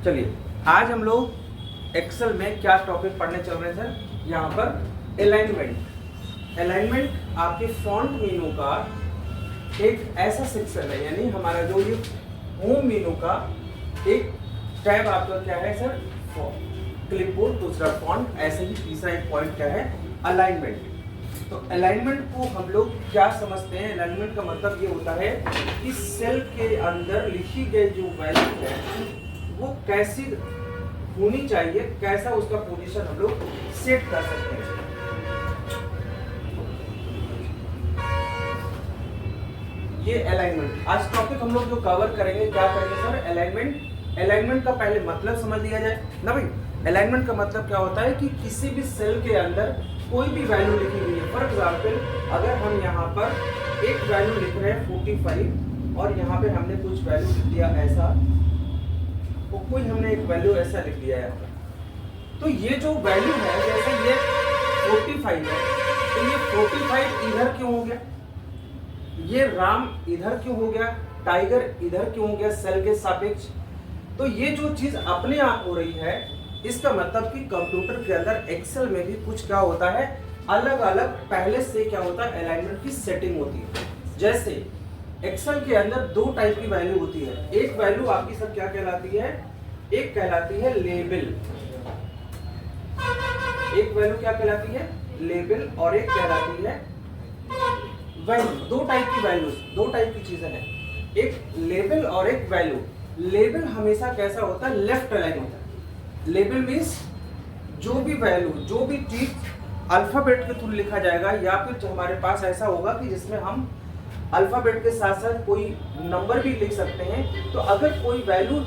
चलिए आज हम लोग एक्सेल में क्या टॉपिक पढ़ने चल रहे हैं सर। यहाँ पर अलाइनमेंट आपके फॉन्ट मेनू का एक ऐसा सेक्शन है, यानी हमारा जो ये होम मेनू का एक टैब आपका क्या है सर, क्लिपबोर्ड, दूसरा फॉन्ट, ऐसे ही तीसरा एक पॉइंट क्या है, अलाइनमेंट। तो अलाइनमेंट को हम लोग क्या समझते हैं, अलाइनमेंट का मतलब ये होता है कि सेल के अंदर लिखी गई जो वैल्यू है वो कैसी होनी चाहिए, कैसा उसका पोजीशन हम लोग सेट कर सकते हैं। ये अलाइनमेंट आज टॉपिक हम लोग जो कवर करेंगे, क्या करेंगे सर, अलाइनमेंट का पहले मतलब समझ लिया जाए ना भाई। अलाइनमेंट का मतलब क्या होता है कि किसी भी सेल के अंदर कोई भी वैल्यू लिखी हुई है। फॉर एग्जाम्पल अगर हम यहाँ पर एक वैल्यू लिख रहे हैं 45 और यहाँ पे हमने कुछ वैल्यू लिख दिया ऐसा, तो कोई हमने एक वैल्यू ऐसा लिख दिया है, तो ये जो वैल्यू है जैसे ये 45 है, तो ये 45 इधर क्यों हो गया, ये राम इधर क्यों हो गया, टाइगर इधर क्यों हो गया सेल के सापेक्ष। तो ये जो चीज अपने आप हो रही है, इसका मतलब कि कंप्यूटर के अंदर एक्सेल में भी कुछ क्या होता है, अलग अलग पहले से क्या होता है, अलाइनमेंट की सेटिंग होती है। जैसे एक्सेल के अंदर दो टाइप की वैल्यू होती है। एक वैल्यू आपकी सब क्या कहलाती है, एक कहलाती है लेबल, एक वैल्यू क्या कहलाती है, लेबल, और एक कहलाती है वैल्यू। दो टाइप की वैल्यूज, दो टाइप की चीजें हैं, एक लेबल और एक वैल्यू। लेबल हमेशा कैसा होता है, लेफ्ट अलाइन होता है। लेबल मीन्स जो भी वैल्यू, जो भी चीज अल्फाबेट के थ्रू लिखा जाएगा, या फिर हमारे पास ऐसा होगा कि जिसमें हम अल्फाबेट के साथ साथ कोई नंबर भी लिख सकते हैं। तो अगर कोई वैल्यू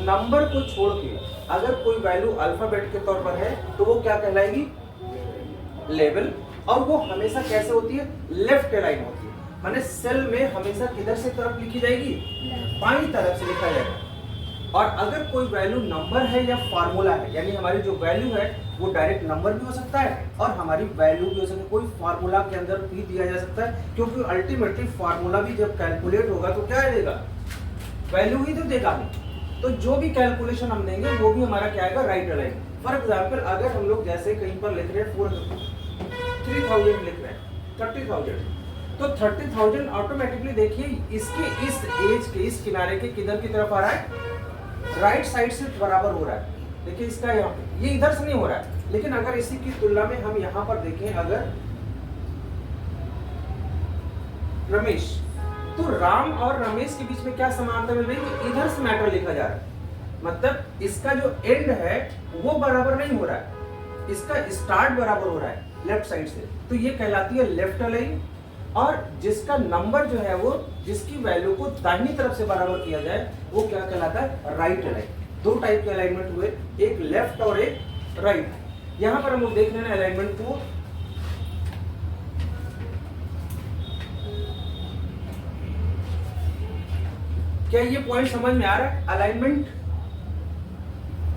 नंबर को छोड़ के अगर कोई वैल्यू अल्फाबेट के तौर पर है तो वो क्या कहलाएगी, लेबल। और वो हमेशा कैसे होती है, लेफ्ट अलाइन होती है, माने सेल में हमेशा किधर से तरफ लिखी जाएगी, बाईं तरफ से लिखा जाएगा। और अगर कोई वैल्यू नंबर है या फार्मूला है, यानी हमारी जो वैल्यू है वो डायरेक्ट नंबर भी हो सकता है और हमारी वैल्यू भी हो सकती है, कोई फार्मूला के अंदर भी दिया जा सकता है, क्योंकि अल्टीमेटली फार्मूला भी जब कैलकुलेट होगा तो क्या देगा, वैल्यू ही तो देगा। तो जो भी कैलकुलेशन हम देंगे वो भी हमारा क्या आएगा, राइट अलाइन। फॉर एग्जाम्पल अगर हम लोग जैसे कहीं पर लिख रहे हैं 3000 लिख रहे हैं 30,000, तो 30,000 ऑटोमेटिकली देखिए इसके इस एज के इस किनारे के किधर की तरफ आ रहा है, राइट साइड से बराबर हो रहा है। देखिए इसका यहाँ पे ये इधर से नहीं हो रहा है, लेकिन अगर इसी की तुलना में हम यहाँ पर देखें, अगर रमेश, तो राम और रमेश के बीच में क्या समानता मिल रही है, इधर से मैटर लिखा जा रहा है, मतलब इसका जो एंड है वो बराबर नहीं हो रहा है, इसका स्टार्ट बराबर हो रहा है लेफ्ट साइड से, तो ये कहलाती है लेफ्ट अलाइन। और जिसका नंबर जो है वो जिसकी वैल्यू को दाहिनी तरफ से बराबर किया जाए वो क्या कहलाता है, राइट अलाइन। दो टाइप के अलाइनमेंट हुए, एक लेफ्ट और एक राइट। यहां पर हम लोग देख रहे हैं अलाइनमेंट को, क्या ये पॉइंट समझ में आ रहा है।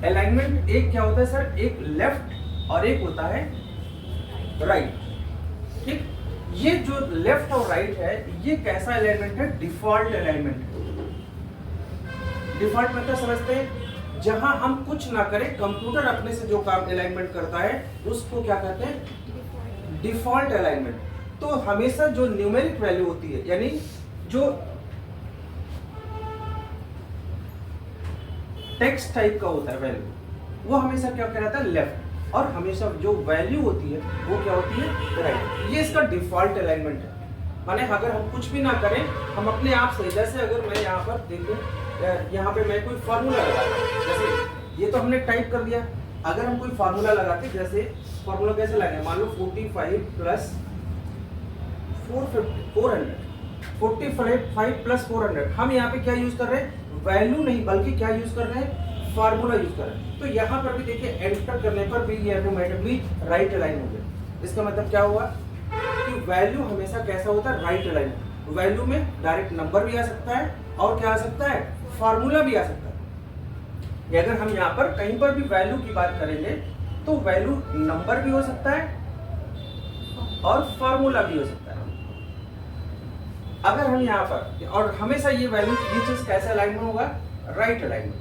अलाइनमेंट एक क्या होता है सर, एक लेफ्ट और एक होता है राइट, ठीक। ये जो लेफ्ट और राइट है ये कैसा अलाइनमेंट है, डिफॉल्ट अलाइनमेंट। डिफॉल्ट मतलब समझते हैं, जहां हम कुछ ना करें कंप्यूटर अपने से जो काम अलाइनमेंट करता है उसको क्या कहते हैं, डिफॉल्ट अलाइनमेंट। तो हमेशा जो न्यूमेरिक वैल्यू होती है, यानी जो टेक्स्ट टाइप का होता है वैल्यू, वो हमेशा क्या कहलाता है, लेफ्ट। और हमेशा जो वैल्यू होती है वो क्या होती है, राइट। ये इसका डिफॉल्ट अलाइनमेंट है, माने अगर हम कुछ भी ना करें हम अपने आप से, जैसे अगर मैं यहाँ पर देखें, यहाँ पे मैं कोई फार्मूला लगाता, जैसे ये तो हमने टाइप कर दिया, अगर हम कोई फार्मूला लगाते, जैसे फार्मूला कैसे लगाए, मान लो 45 प्लस 400, हम यहाँ पे क्या यूज कर रहे हैं, वैल्यू नहीं बल्कि क्या यूज कर रहे हैं, फार्मूला यूज कर रहे हैं। तो यहाँ पर भी देखिए एंटर करने पर भी ये ऑटोमेटिकली राइट अलाइन हो गया। इसका मतलब क्या हुआ कि वैल्यू हमेशा कैसा होता है, राइट अलाइन। वैल्यू में डायरेक्ट नंबर भी आ सकता है और क्या आ सकता है, फार्मूला भी आ सकता है। अगर हम यहाँ पर कहीं पर भी वैल्यू की बात करेंगे तो वैल्यू नंबर भी हो सकता है और फार्मूला भी हो सकता है। अगर हम यहाँ पर, और हमेशा ये वैल्यू ये चीज कैसे अलाइनमेंट होगा, राइट अलाइनमेंट।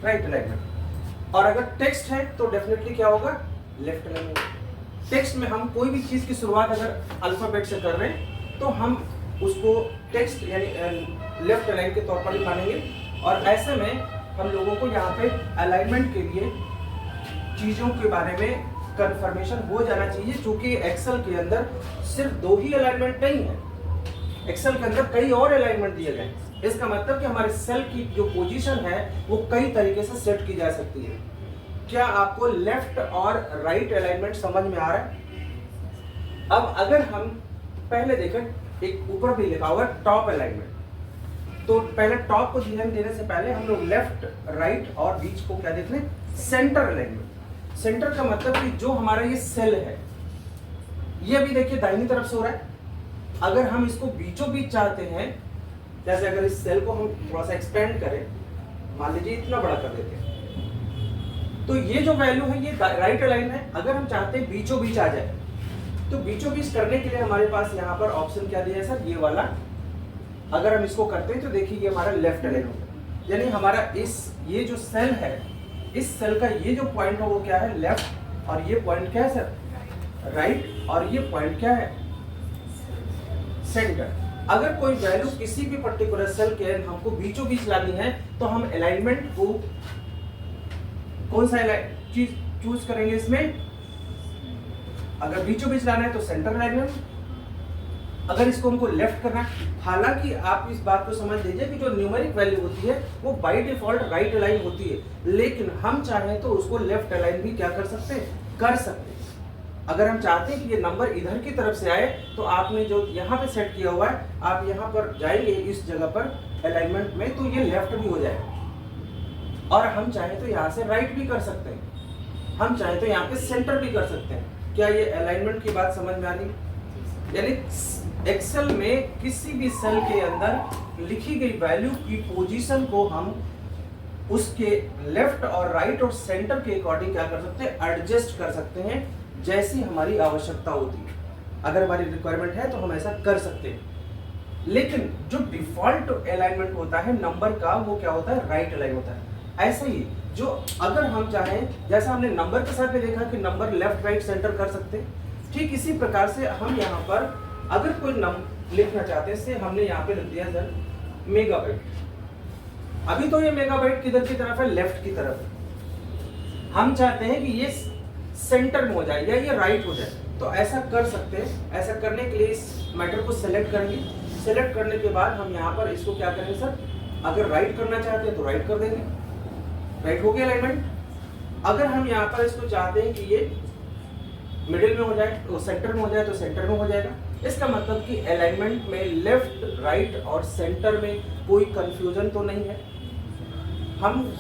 Right alignment. और अगर टेक्स्ट है तो डेफिनेटली क्या होगा, लेफ्ट अलाइनमेंट। टेक्स्ट में हम कोई भी चीज की शुरुआत अगर अल्फाबेट से कर रहे हैं तो हम उसको टेक्स्ट यानी लेफ्ट अलाइन के तौर पर ही मानेंगे। और ऐसे में हम लोगों को यहाँ पे अलाइनमेंट के लिए चीजों के बारे में कंफर्मेशन हो जाना चाहिए, क्योंकि एक्सेल के अंदर सिर्फ 2 ही अलाइनमेंट नहीं है, एक्सेल के अंदर कई और अलाइनमेंट दिए गए हैं। इसका मतलब कि हमारे सेल की जो पोजीशन है वो कई तरीके से सेट की जा सकती है। क्या आपको लेफ्ट और राइट अलाइनमेंट समझ में आ रहा है? अब अगर हम पहले देखें, एक ऊपर भी लिखा हुआ है टॉप अलाइनमेंट, तो पहले टॉप को ध्यान देने से पहले हम लोग लेफ्ट राइट और बीच को क्या देख लें, सेंटर अलाइनमेंट। सेंटर का मतलब कि जो हमारा ये सेल है ये अभी देखिए दाहिनी तरफ से हो रहा है, अगर हम इसको बीचों बीच चाहते हैं, जैसे अगर इस सेल को हम थोड़ा सा एक्सपेंड करें, मान लीजिए इतना बड़ा कर देते हैं, तो ये जो वैल्यू है ये राइट अलाइन है। अगर हम चाहते हैं बीचों बीच आ जाए तो बीचों बीच करने के लिए हमारे पास यहाँ पर ऑप्शन क्या दिया है सर, ये वाला। अगर हम इसको करते हैं तो देखिए ये हमारा लेफ्ट अलाइन होगा, यानी हमारा ये जो सेल है, इस सेल का ये जो पॉइंट है वो क्या है, लेफ्ट, और ये पॉइंट क्या है सर, राइट, और ये पॉइंट क्या है, सेंटर। अगर कोई वैल्यू किसी भी पर्टिकुलर सेल के हमको बीचों बीच लानी है तो हम अलाइनमेंट को कौन सा चीज चूज करेंगे इसमें, अगर बीचों बीच लाना है तो सेंटर अलाइनमेंट, अगर इसको हमको लेफ्ट करना है। हालांकि आप इस बात को समझ लीजिए कि जो न्यूमेरिक वैल्यू होती है वो बाय डिफॉल्ट राइट अलाइन होती है, लेकिन हम चाहें तो उसको लेफ्ट अलाइन भी क्या कर सकते हैं, कर सकते हैं। अगर हम चाहते हैं कि ये नंबर इधर की तरफ से आए तो आपने जो यहाँ पे सेट किया हुआ है, आप यहाँ पर जाएंगे इस जगह पर अलाइनमेंट में, तो ये लेफ्ट भी हो जाएगा। और हम चाहें तो यहाँ से राइट भी कर सकते हैं, हम चाहें तो यहाँ पे सेंटर भी कर सकते हैं। क्या ये अलाइनमेंट की बात समझ में आ रही? यानी एक्सेल में किसी भी सेल के अंदर लिखी गई वैल्यू की पोजीशन को हम उसके लेफ्ट और राइट और सेंटर के अकॉर्डिंग क्या कर सकते हैं, एडजस्ट कर सकते हैं, जैसी हमारी आवश्यकता होती है। अगर हमारी रिक्वायरमेंट है तो हम ऐसा कर सकते हैं। लेकिन जो डिफॉल्ट अलाइनमेंट होता है नंबर का, वो क्या होता है, राइट अलाइन होता है। ऐसे ही जो अगर हम चाहें, जैसा हमने नंबर के साथ में देखा कि नंबर लेफ्ट राइट सेंटर कर सकते हैं, ठीक इसी प्रकार से हम यहाँ पर अगर कोई नंबर लिखना चाहते हैं, से हमने यहाँ पे लिख दिया सर मेगाबाइट। अभी तो ये मेगाबाइट किधर की तरफ है, लेफ्ट की तरफ है। हम चाहते हैं कि ये सेंटर में हो जाए या ये राइट हो जाए, तो ऐसा कर सकते हैं। ऐसा करने के लिए इस मैटर को सेलेक्ट करेंगे, सेलेक्ट करने के बाद हम यहाँ पर इसको क्या करेंगे सर, अगर राइट करना चाहते हैं तो राइट कर देंगे, राइट हो गया अलाइनमेंट। अगर हम यहाँ पर इसको चाहते हैं कि ये मिडिल में हो जाए, तो सेंटर में हो जाए, तो सेंटर में हो जाएगा। इसका मतलब कि अलाइनमेंट में लेफ्ट राइट और सेंटर में कोई कंफ्यूजन तो नहीं है। हम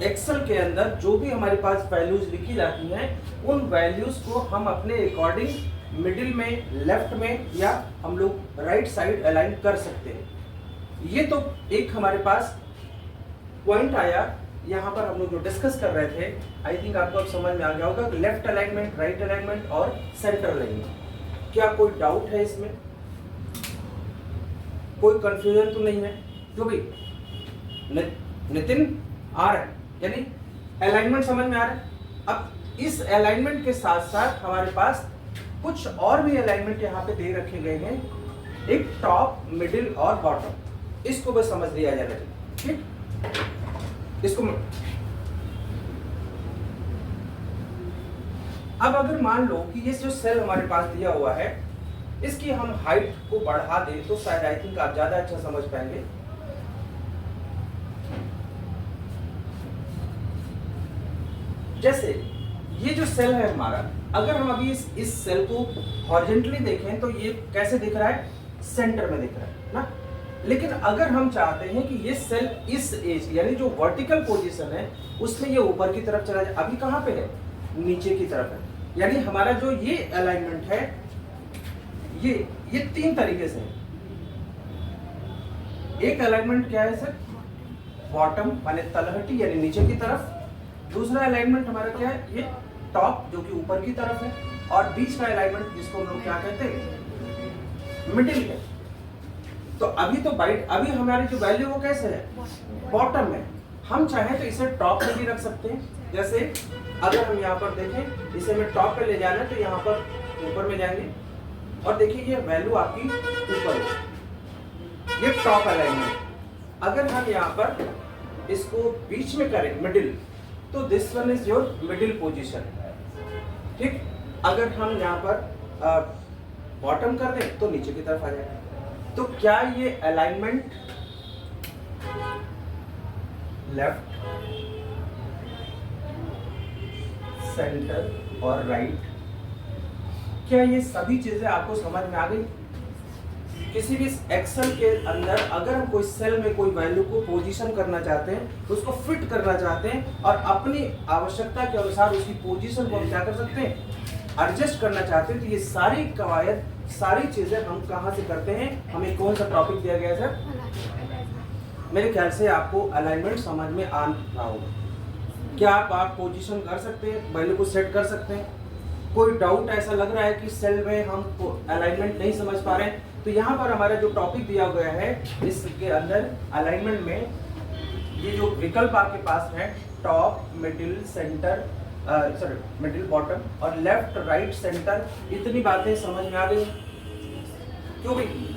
एक्सेल के अंदर जो भी हमारे पास वैल्यूज लिखी जाती हैं, उन वैल्यूज को हम अपने अकॉर्डिंग मिडिल में, लेफ्ट में या हम लोग राइट साइड अलाइन कर सकते हैं। ये तो एक हमारे पास पॉइंट आया। यहाँ पर हम लोग जो डिस्कस कर रहे थे, आई थिंक आपको अब समझ में आ गया होगा, लेफ्ट अलाइनमेंट, राइट अलाइनमेंट और सेंटर अलाइनमेंट। क्या कोई डाउट है इसमें, कोई कंफ्यूजन तो नहीं है? जो भी नितिन आ रहा है, यानी अलाइनमेंट समझ में आ रहा है। अब इस अलाइनमेंट के साथ साथ हमारे पास कुछ और भी अलाइनमेंट यहाँ पे दे रखे गए हैं, एक टॉप, मिडिल और बॉटम। इसको बस समझ लिया जाना चाहिए, ठीक। इसको अब अगर मान लो कि ये जो सेल हमारे पास दिया हुआ है, इसकी हम हाइट को बढ़ा दें तो शायद आई थिंक आप ज्यादा अच्छा समझ पाएंगे। जैसे ये जो सेल है हमारा, अगर हम अभी इस सेल को हॉरिजॉन्टली देखें तो ये कैसे दिख रहा है, सेंटर में दिख रहा है ना। लेकिन अगर हम चाहते हैं कि ये सेल इस एज यानी जो वर्टिकल पोजीशन है उसमें ये ऊपर की तरफ चला जाए, अभी कहाँ पे है, नीचे की तरफ है। यानी हमारा जो ये अलाइनमेंट है ये 3 तरीके से है। एक अलाइनमेंट क्या है सर, बॉटम माने तलहटी यानी नीचे की तरफ। दूसरा अलाइनमेंट हमारा क्या है, ये टॉप जो कि ऊपर की तरफ है। और बीच का अलाइनमेंट जिसको हम लोग क्या कहते हैं, मिडिल है। तो अभी तो अभी हमारी जो वैल्यू वो कैसे है, बॉटम है। हम चाहें तो इसे टॉप पे भी रख सकते हैं। जैसे अगर हम यहाँ पर देखें, इसे हमें टॉप पे ले जाना है तो यहाँ पर ऊपर में जाएंगे और देखिए ये वैल्यू आपकी ऊपर है, ये टॉप अलाइनमेंट। अगर हम यहाँ पर इसको बीच में करें मिडिल, तो this one is your middle position. ठीक, अगर हम यहाँ पर बॉटम कर दें तो नीचे की तरफ आ जाएगा। तो क्या ये अलाइनमेंट लेफ्ट, सेंटर और राइट, क्या ये सभी चीजें आपको समझ में आ गई? किसी भी एक्सेल के अंदर अगर हम कोई सेल में कोई वैल्यू को पोजीशन करना चाहते हैं, उसको फिट करना चाहते हैं और अपनी आवश्यकता के अनुसार उसकी पोजीशन को हम क्या कर सकते हैं, एडजस्ट करना चाहते हैं, तो ये सारी कवायद, सारी चीजें हम कहाँ से करते हैं? हमें कौन सा टॉपिक दिया गया है सर? मेरे ख्याल से आपको अलाइनमेंट समझ में आ रहा होगा। क्या आप पोजीशन कर सकते हैं, वैल्यू को सेट कर सकते हैं? कोई डाउट ऐसा लग रहा है कि सेल में हम अलाइनमेंट नहीं समझ पा रहे हैं, तो यहाँ पर हमारा जो टॉपिक दिया गया है इसके अंदर अलाइनमेंट में ये जो विकल्प आपके पास है, top, middle, centre, sorry middle, bottom और लेफ्ट, राइट, सेंटर, इतनी बातें समझ में आ गई? क्यों भाई?